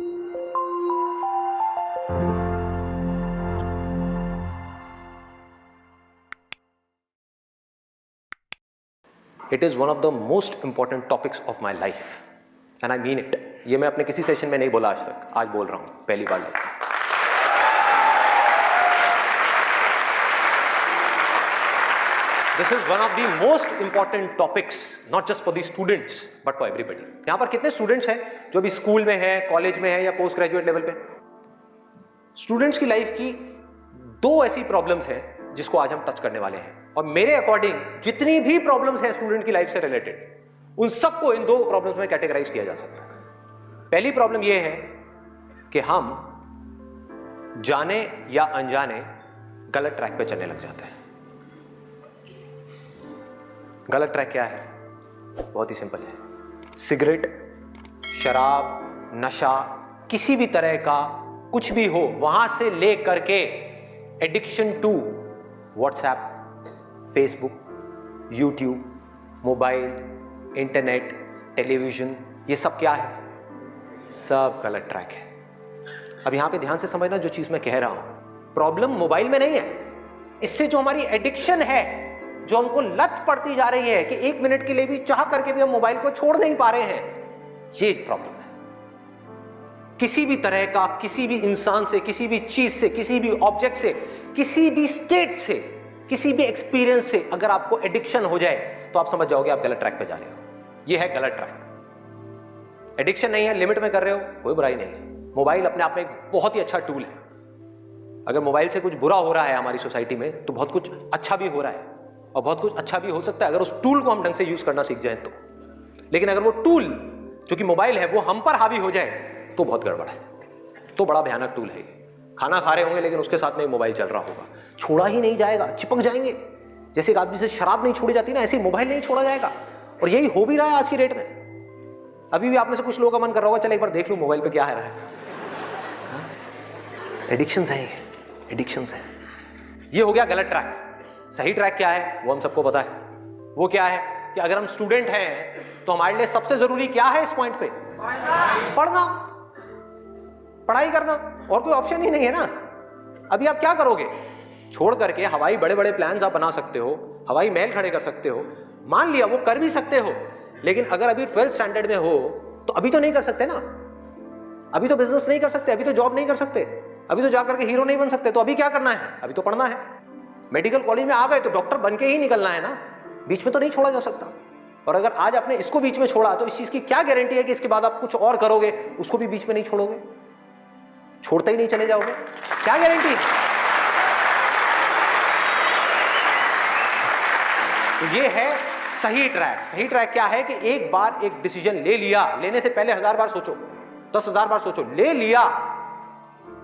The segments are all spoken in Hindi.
It is one of the most important topics of my life and I mean it. ये मैं अपने किसी सेशन में नहीं बोला आज तक, आज बोल रहा हूँ पहली बार लाइफ में। This is one of the most important topics, not just for the students, but for everybody. यहाँ पर कितने स्टूडेंट्स हैं जो भी स्कूल में हैं, कॉलेज में हैं या पोस्ट ग्रेजुएट लेवल पे? स्टूडेंट्स की लाइफ की दो ऐसी प्रॉब्लम्स हैं जिसको आज हम टच करने वाले हैं और मेरे अकॉर्डिंग जितनी भी प्रॉब्लम्स हैं स्टूडेंट की लाइफ से रिलेटेड उन सबको इन दो प्रॉब्लम्स में कैटेगराइज किया जा सकता है। पहली प्रॉब्लम यह है कि हम जाने या अनजाने गलत ट्रैक पे चलने लग जाते हैं। गलत ट्रैक क्या है? बहुत ही सिंपल है। सिगरेट, शराब, नशा, किसी भी तरह का कुछ भी हो, वहां से ले करके addiction to WhatsApp, Facebook, YouTube, mobile, internet, television, ये सब क्या है? सब गलत ट्रैक है। अब यहां पे ध्यान से समझना जो चीज मैं कह रहा हूं। प्रॉब्लम मोबाइल में नहीं है, इससे जो हमारी एडिक्शन है, जो हमको लत पड़ती जा रही है कि एक मिनट के लिए भी चाह करके भी हम मोबाइल को छोड़ नहीं पा रहे हैं, ये प्रॉब्लम है। किसी भी तरह का, किसी भी इंसान से, किसी भी चीज से, किसी भी ऑब्जेक्ट से, किसी भी स्टेट से, किसी भी एक्सपीरियंस से अगर आपको एडिक्शन हो जाए तो आप समझ जाओगे आप गलत ट्रैक पे जा रहे हो। ये है गलत ट्रैक। एडिक्शन नहीं है, लिमिट में कर रहे हो, कोई बुराई नहीं है। मोबाइल अपने आप में एक बहुत ही अच्छा टूल है। अगर मोबाइल से कुछ बुरा हो रहा है हमारी सोसाइटी में तो बहुत कुछ अच्छा भी हो रहा है और बहुत कुछ अच्छा भी हो सकता है अगर उस टूल को हम ढंग से यूज करना सीख जाए तो। लेकिन अगर वो टूल जो कि मोबाइल है वो हम पर हावी हो जाए तो बहुत गड़बड़ है, तो बड़ा भयानक टूल है। खाना खा रहे होंगे लेकिन उसके साथ में मोबाइल चल रहा होगा, छोड़ा ही नहीं जाएगा, चिपक जाएंगे। जैसे एक आदमी से शराब नहीं छोड़ी जाती ना, ऐसे मोबाइल नहीं छोड़ा जाएगा। और यही हो भी रहा है आज की डेट में। अभी भी आप में से कुछ लोगों का मन कर रहा होगा चल एक बार देख लूं मोबाइल पे क्या है रहा है। एडिक्शंस है, एडिक्शंस है। ये हो गया गलत ट्रैक। सही ट्रैक क्या है वो हम सबको पता है। वो क्या है कि अगर हम स्टूडेंट हैं तो हमारे लिए सबसे जरूरी क्या है इस पॉइंट पे? पढ़ना, पढ़ाई करना, और कोई ऑप्शन ही नहीं है ना। अभी आप क्या करोगे? छोड़ करके हवाई बड़े बड़े प्लान्स आप बना सकते हो, हवाई महल खड़े कर सकते हो, मान लिया वो कर भी सकते हो, लेकिन अगर अभी 12th स्टैंडर्ड में हो तो अभी तो नहीं कर सकते ना। अभी तो बिजनेस नहीं कर सकते, अभी तो जॉब नहीं कर सकते, अभी तो जाकर के हीरो नहीं बन सकते। तो अभी क्या करना है? अभी तो पढ़ना है। मेडिकल कॉलेज में आ गए तो डॉक्टर बन के ही निकलना है ना, बीच में तो नहीं छोड़ा जा सकता। और अगर आज आपने इसको बीच में छोड़ा तो इस चीज की क्या गारंटी है कि इसके बाद आप कुछ और करोगे, उसको भी बीच में नहीं छोड़ोगे, छोड़ते ही नहीं चले जाओगे? क्या गारंटी? तो ये है सही ट्रैक। सही ट्रैक क्या है कि एक बार एक डिसीजन ले लिया, लेने से पहले 1000 बार सोचो, 10,000 बार सोचो, ले लिया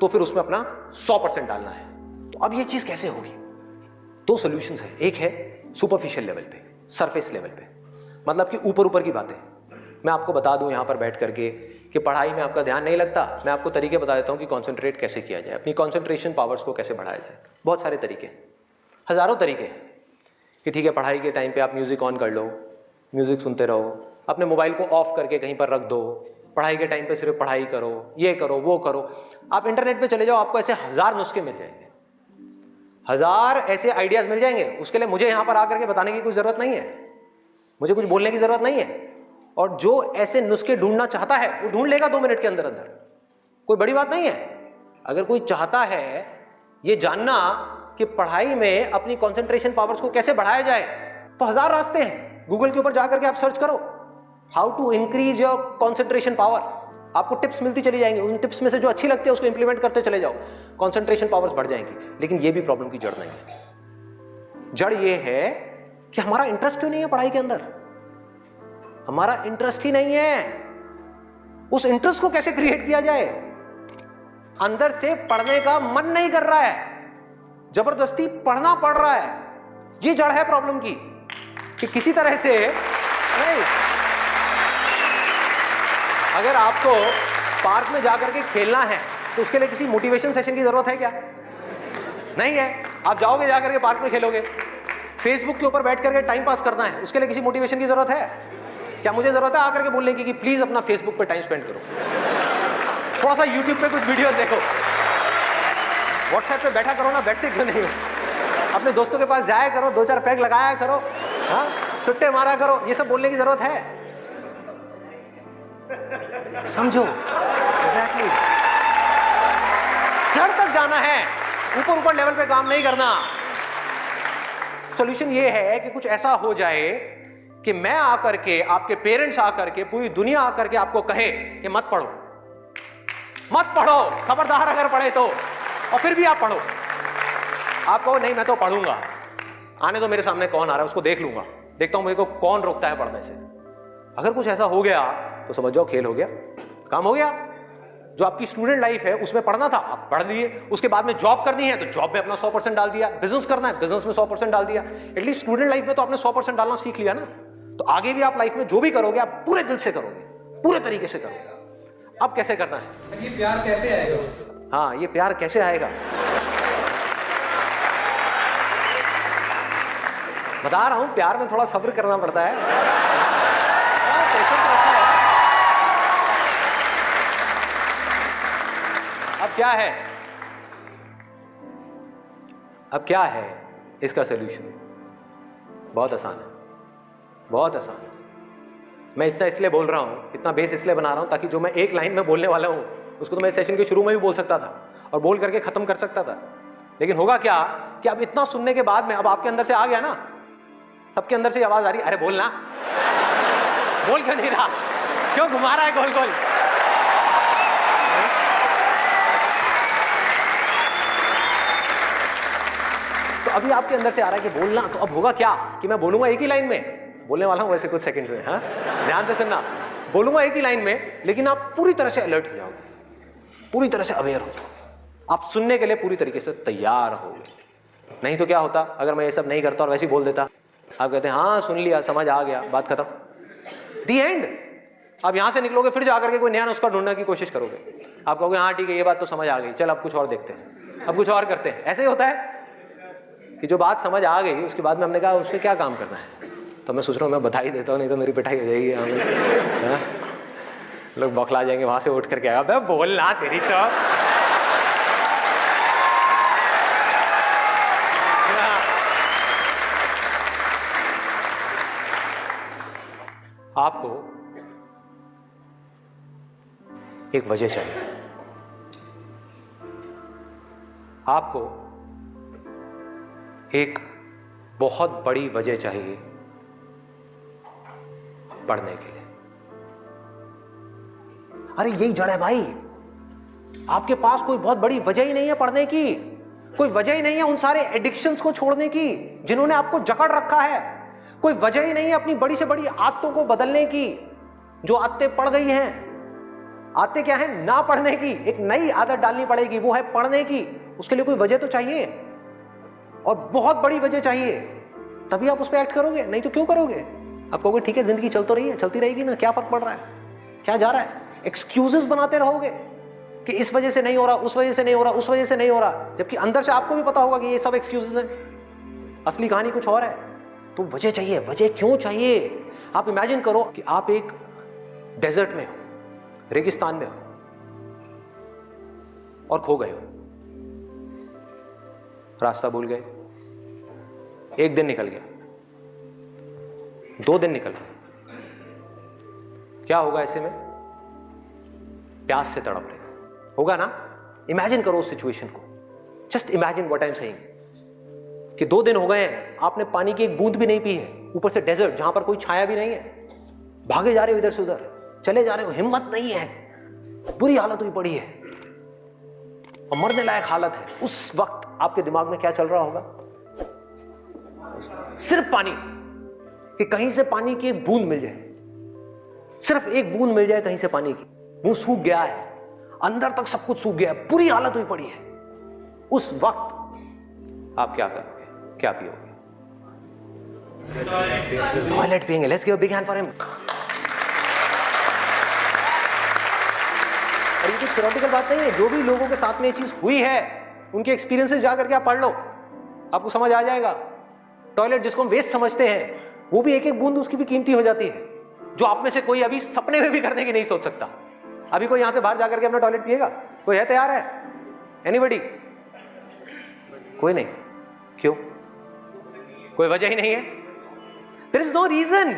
तो फिर उसमें अपना 100% डालना है। तो अब ये चीज कैसे होगी? दो सॉल्यूशंस है। एक है सुपरफिशियल लेवल पे, सरफेस लेवल पे, मतलब कि ऊपर ऊपर की बातें। मैं आपको बता दूं यहां पर बैठ करके कि पढ़ाई में आपका ध्यान नहीं लगता, मैं आपको तरीके बता देता हूं कि कंसंट्रेट कैसे किया जाए, अपनी कंसंट्रेशन पावर्स को कैसे बढ़ाया जाए। बहुत सारे तरीके, हजारों तरीके हैं कि ठीक है पढ़ाई के टाइम पे आप म्यूजिक ऑन कर लो, म्यूजिक सुनते रहो, अपने मोबाइल को ऑफ करके कहीं पर रख दो, पढ़ाई के टाइम पे सिर्फ पढ़ाई करो, ये करो वो करो। आप इंटरनेट पे चले जाओ, आपको ऐसे 1000 नुस्खे मिल जाएंगे, 1000 ऐसे आइडियाज मिल जाएंगे। उसके लिए मुझे यहां पर आकर के बताने की कोई जरूरत नहीं है, मुझे कुछ बोलने की जरूरत नहीं है। और जो ऐसे नुस्खे ढूंढना चाहता है वो ढूंढ लेगा 2 मिनट के अंदर अंदर, कोई बड़ी बात नहीं है। अगर कोई चाहता है ये जानना कि पढ़ाई में अपनी कंसंट्रेशन पावर्स को कैसे बढ़ाया जाए तो 1000 रास्ते हैं। गूगल के ऊपर जाकर के आप सर्च करो how to increase your concentration power, आपको टिप्स मिलती चली जाएंगी। उन टिप्स में से जो अच्छी लगती है उसको इंप्लीमेंट करते चले जाओ, कंसंट्रेशन पावर्स बढ़ जाएंगी। लेकिन ये भी प्रॉब्लम की जड़ नहीं है। जड़ ये है कि हमारा इंटरेस्ट क्यों नहीं है पढ़ाई के अंदर? हमारा इंटरेस्ट ही नहीं है। उस इंटरेस्ट को कैसे क्रिएट किया जाए? अंदर से पढ़ने का मन नहीं कर रहा है, जबरदस्ती पढ़ना पड़ रहा है। ये जड़ है प्रॉब्लम की कि किसी तरह से नहीं। अगर आपको पार्क में जाकर के खेलना है तो उसके लिए किसी मोटिवेशन सेशन की जरूरत है क्या? नहीं है। आप जाओगे जाकर के पार्क में खेलोगे। फेसबुक के ऊपर बैठ करके टाइम पास करना है, उसके लिए किसी मोटिवेशन की जरूरत है क्या? मुझे जरूरत है आकर के बोलने की कि प्लीज अपना फेसबुक पे टाइम स्पेंड करो, थोड़ा सा यूट्यूब पे कुछ वीडियो देखो, व्हाट्सएप पे बैठा करो ना, बैठते क्यों नहीं हो? अपने दोस्तों के पास जाया करो, 2-4 पैग लगाया करो, हाँ, सुट्टे मारा करो। ये सब बोलने की जरूरत है? समझो, एग्जैक्टली। जड़ तक जाना है, ऊपर ऊपर लेवल पे काम नहीं करना। सॉल्यूशन ये है कि कुछ ऐसा हो जाए कि मैं आकर के, आपके पेरेंट्स आकर के, पूरी दुनिया आकर के आपको कहे कि मत पढ़ो, मत पढ़ो, खबरदार अगर पढ़े तो, और फिर भी आप पढ़ो। आप कहो नहीं मैं तो पढ़ूंगा, आने तो मेरे सामने कौन आ रहा है उसको देख लूंगा, देखता हूं मेरे को कौन रोकता है पढ़ने से। अगर कुछ ऐसा हो गया तो समझ जाओ खेल हो गया, काम हो गया। जो आपकी स्टूडेंट लाइफ है उसमें पढ़ना था, आप पढ़ लिए। उसके बाद में जॉब करनी है तो जॉब में अपना 100% डाल दिया। बिजनेस करना है, बिजनेस में 100% डाल दिया। एटलीस्ट स्टूडेंट लाइफ में तो आपने 100% डालना सीख लिया ना। तो आगे भी आप लाइफ में जो भी करोगे आप पूरे दिल से करोगे, पूरे तरीके से करोगे। अब कैसे करना है? ये प्यार कैसे आएगा? हाँ, ये प्यार कैसे आएगा बता रहा हूं। प्यार में थोड़ा सब्र करना पड़ता है। अब क्या है? अब क्या है इसका सलूशन? बहुत आसान है, बहुत आसान है। मैं इतना इसलिए बोल रहा हूं, इतना बेस इसलिए बना रहा हूं ताकि जो मैं एक लाइन में बोलने वाला हूं उसको तो मैं सेशन के शुरू में भी बोल सकता था और बोल करके खत्म कर सकता था। लेकिन होगा क्या कि अब इतना सुनने के बाद में अब आपके अंदर से आ गया ना, सबके अंदर से आवाज आ रही, अरे बोलना, बोल क्यों नहीं रहा, क्यों घुमा रहा है गोल गोल? तो अभी आपके अंदर से आ रहा है कि बोलना। तो अब होगा क्या कि मैं बोलूंगा एक ही लाइन में, बोलने वाला हूं वैसे कुछ सेकंड्स में, हाँ ध्यान से सुनना। बोलूंगा एक ही लाइन में, लेकिन आप पूरी तरह से अलर्ट हो जाओगे, पूरी तरह से अवेयर हो जाओगे, आप सुनने के लिए पूरी तरीके से तैयार होगे। नहीं तो क्या होता अगर मैं ये सब नहीं करता और वैसे ही बोल देता? आप कहते हैं हाँ सुन लिया, समझ आ गया, बात खत्म, दी एंड। अब यहां से निकलोगे फिर जाकर के कोई नया नुस्खा ढूंढने की कोशिश करोगे। आप कहोगे हाँ ठीक है ये बात तो समझ आ गई, चल अब कुछ और देखते हैं, अब कुछ और करते हैं। ऐसे ही होता है कि जो बात समझ आ गई उसके बाद में हमने कहा उसमें क्या काम करना है। तो मैं सोच रहा हूँ मैं बधाई देता हूँ, नहीं तो मेरी पिटाई हो जाएगी यहाँ में। लोग बौखला जाएंगे, वहां से उठ करके आएगा, बे बोलना तेरी तो। आपको एक वजह चाहिए, आपको एक बहुत बड़ी वजह चाहिए पढ़ने के लिए। अरे यही जड़ है भाई, आपके पास कोई बहुत बड़ी वजह ही नहीं है पढ़ने की, कोई वजह ही नहीं है उन सारे एडिक्शंस को छोड़ने की जिन्होंने आपको जकड़ रखा है, कोई वजह ही नहीं है अपनी बड़ी से बड़ी आदतों को बदलने की जो आदतें पड़ गई हैं। आदतें क्या है? ना पढ़ने की। एक नई आदत डालनी पड़ेगी, वो है पढ़ने की। उसके लिए कोई वजह तो चाहिए, और बहुत बड़ी वजह चाहिए, तभी आप उस पर एक्ट करोगे, नहीं तो क्यों करोगे? आप कहोगे ठीक है जिंदगी चल तो रही है, चलती रहेगी ना, क्या फर्क पड़ रहा है, क्या जा रहा है? एक्सक्यूजेस बनाते रहोगे कि इस वजह से नहीं हो रहा, उस वजह से नहीं हो रहा, उस वजह से नहीं हो रहा, जबकि अंदर से आपको भी पता होगा कि ये सब एक्सक्यूजेस हैं, असली कहानी कुछ और है। तो वजह चाहिए। वजह क्यों चाहिए? आप इमेजिन करो कि आप एक डेजर्ट में हो, रेगिस्तान में हो और खो गए हो, रास्ता भूल गए, एक दिन निकल गया, 2 दिन निकल गए, क्या होगा ऐसे में? प्यास से तड़प रहे होगा ना? इमेजिन करो उस सिचुएशन को, just imagine what I am saying कि 2 दिन हो गए हैं, आपने पानी की एक बूंद भी नहीं पी है, ऊपर से डेजर्ट जहां पर कोई छाया भी नहीं है, भागे जा रहे हो इधर से उधर, चले जा रहे हो, हिम्मत नहीं है, बुरी हालत हुई पड़ी है और मरने लायक हालत है। उस वक्त आपके दिमाग में क्या चल रहा होगा? सिर्फ पानी, कि कहीं से पानी की एक बूंद मिल जाए, सिर्फ एक बूंद मिल जाए कहीं से पानी की। मुंह सूख गया है, अंदर तक सब कुछ सूख गया है, बुरी हालत हुई पड़ी है। उस वक्त आप क्या करोगे? क्या पियोगे? टॉयलेट पिएंगे। Let's give a big hand for him. और ये कोई थ्योरेटिकल बात नहीं है, जो भी लोगों के साथ में ये चीज हुई है उनके एक्सपीरियंसेस जा करके आप पढ़ लो, आपको समझ आ जाएगा। टॉयलेट जिसको हम वेस्ट समझते हैं, वो भी एक एक बूंद उसकी भी कीमती हो जाती है, जो आप में से कोई अभी सपने में भी करने की नहीं सोच सकता। अभी कोई यहां से बाहर जाकर के अपना टॉयलेट पिएगा? कोई है तैयार है? एनीबडी? कोई नहीं। क्यों? कोई वजह ही नहीं है। There is no reason,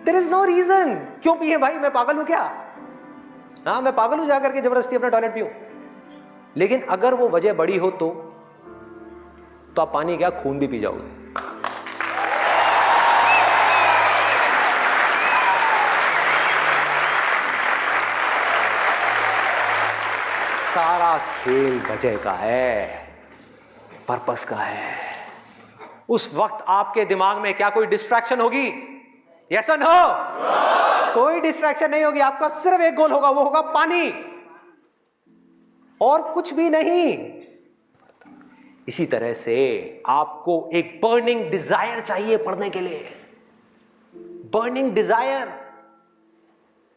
there is no reason. क्यों पिए भाई? मैं पागल हूं क्या? हाँ, मैं पागल हूं जाकर के जबरदस्ती अपना टॉयलेट पीऊं? लेकिन अगर वो वजह बड़ी हो तो आप पानी क्या, खून भी पी जाओगे। सारा खेल वजह का है, पर्पस का है। उस वक्त आपके दिमाग में क्या कोई डिस्ट्रैक्शन होगी? यस और नो? कोई डिस्ट्रैक्शन नहीं होगी। आपका सिर्फ एक गोल होगा, वो होगा पानी, और कुछ भी नहीं। इसी तरह से आपको एक बर्निंग डिजायर चाहिए पढ़ने के लिए। बर्निंग डिजायर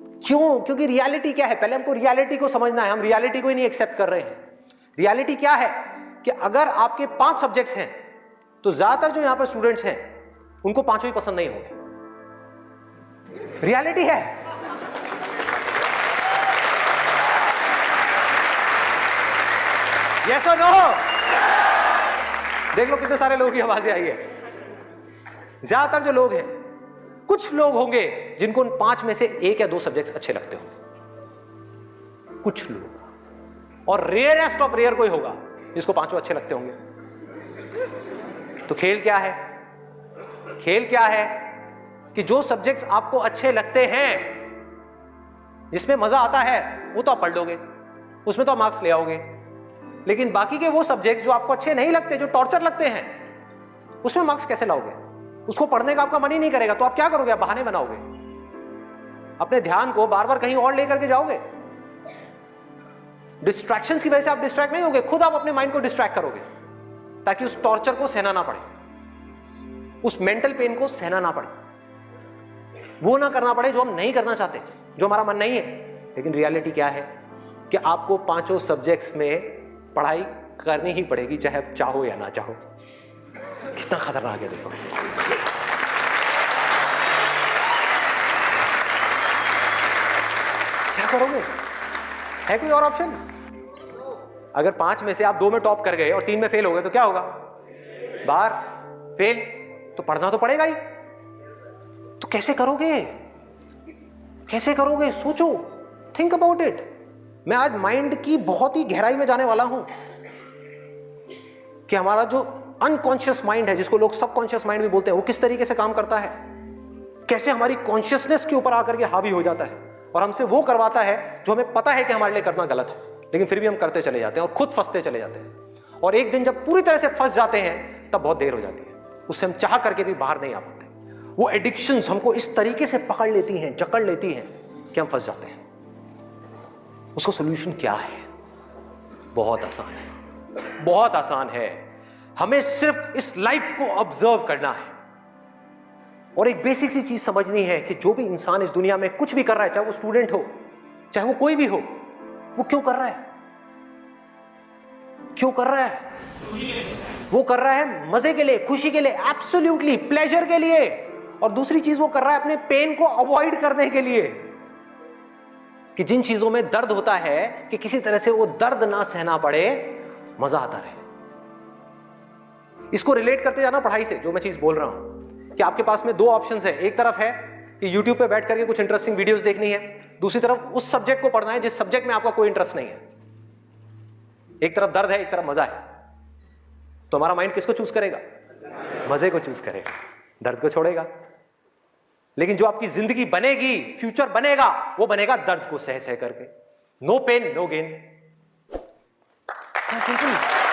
क्यों? क्योंकि रियलिटी क्या है? पहले हमको रियलिटी को समझना है। हम रियलिटी को ही नहीं एक्सेप्ट कर रहे हैं। रियलिटी क्या है कि अगर आपके 5 सब्जेक्ट्स हैं तो ज्यादातर जो यहां पर स्टूडेंट्स हैं उनको 5 ही पसंद नहीं होंगे। रियलिटी है। यस और नो? देख लो कितने सारे लोगों की आवाजें आई है। ज्यादातर जो लोग हैं, कुछ लोग होंगे जिनको उन 5 में से 1 या 2 सब्जेक्ट्स अच्छे लगते हो, कुछ लोग, और रेयरेस्ट ऑफ रेयर कोई होगा जिसको 5 अच्छे लगते होंगे। तो खेल क्या है? खेल क्या है कि जो सब्जेक्ट्स आपको अच्छे लगते हैं, जिसमें मजा आता है, वो तो आप पढ़ लोगे, उसमें तो आप मार्क्स ले आओगे। लेकिन बाकी के वो सब्जेक्ट्स जो आपको अच्छे नहीं लगते, जो टॉर्चर लगते हैं, उसमें मार्क्स कैसे लाओगे? उसको पढ़ने का आपका मन ही नहीं करेगा, तो आप क्या करोगे? आप बहाने बनाओगे, अपने ध्यान को बार बार कहीं और लेकर के जाओगे। डिस्ट्रैक्शंस की वजह से आप डिस्ट्रैक्ट नहीं होगे, खुद आप अपने माइंड को डिस्ट्रैक्ट करोगे, ताकि उस टॉर्चर को सहना ना पड़े, उस मेंटल पेन को सहना ना पड़े, वो ना करना पड़े जो हम नहीं करना चाहते, जो हमारा मन नहीं है। लेकिन रियलिटी क्या है कि आपको 5 सब्जेक्ट्स में पढ़ाई करनी ही पड़ेगी, चाहे आप चाहो या ना चाहो। कितना खतरनाक है देखो। क्या करोगे? है कोई और ऑप्शन? अगर 5 में से आप 2 में टॉप कर गए और 3 में फेल हो गए तो क्या होगा? बाहर, फेल। तो पढ़ना तो पड़ेगा ही। तो कैसे करोगे? कैसे करोगे? सोचो, थिंक अबाउट इट। मैं आज माइंड की बहुत ही गहराई में जाने वाला हूं कि हमारा जो अनकॉन्शियस माइंड है, जिसको लोग सबकॉन्शियस माइंड भी बोलते हैं, वो किस तरीके से काम करता है, कैसे हमारी कॉन्शियसनेस के ऊपर आकर के हावी हो जाता है और हमसे वो करवाता है जो हमें पता है कि हमारे लिए करना गलत है, लेकिन फिर भी हम करते चले जाते हैं और खुद फंसते चले जाते हैं। और एक दिन जब पूरी तरह से फंस जाते हैं तब बहुत देर हो जाती है, उससे हम चाह करके भी बाहर नहीं आ पाते। वो एडिक्शंस हमको इस तरीके से पकड़ लेती हैं, जकड़ लेती हैं कि हम फंस जाते हैं। उसका सॉल्यूशन क्या है? बहुत आसान है, बहुत आसान है। हमें सिर्फ इस लाइफ को ऑब्जर्व करना है और एक बेसिक सी चीज समझनी है कि जो भी इंसान इस दुनिया में कुछ भी कर रहा है, चाहे वो स्टूडेंट हो, चाहे वो कोई भी हो, वो क्यों कर रहा है? क्यों कर रहा है? वो कर रहा है मजे के लिए, खुशी के लिए, एब्सोल्युटली प्लेजर के लिए। और दूसरी चीज वो कर रहा है अपने पेन को अवॉइड करने के लिए, कि जिन चीजों में दर्द होता है कि किसी तरह से वो दर्द ना सहना पड़े, मजा आता रहे। इसको रिलेट करते जाना पढ़ाई से, जो मैं चीज बोल रहा हूं कि आपके पास में 2 ऑप्शंस है। एक तरफ है कि YouTube पे बैठ करके कुछ इंटरेस्टिंग वीडियोस देखनी है, दूसरी तरफ उस सब्जेक्ट को पढ़ना है जिस सब्जेक्ट में आपका कोई इंटरेस्ट नहीं है। एक तरफ दर्द है, एक तरफ मजा है, तो हमारा माइंड किसको चूज करेगा? मजे को चूज करेगा, दर्द को छोड़ेगा। लेकिन जो आपकी जिंदगी बनेगी, फ्यूचर बनेगा, वो बनेगा दर्द को सह सह करके। No pain no gain. Simple.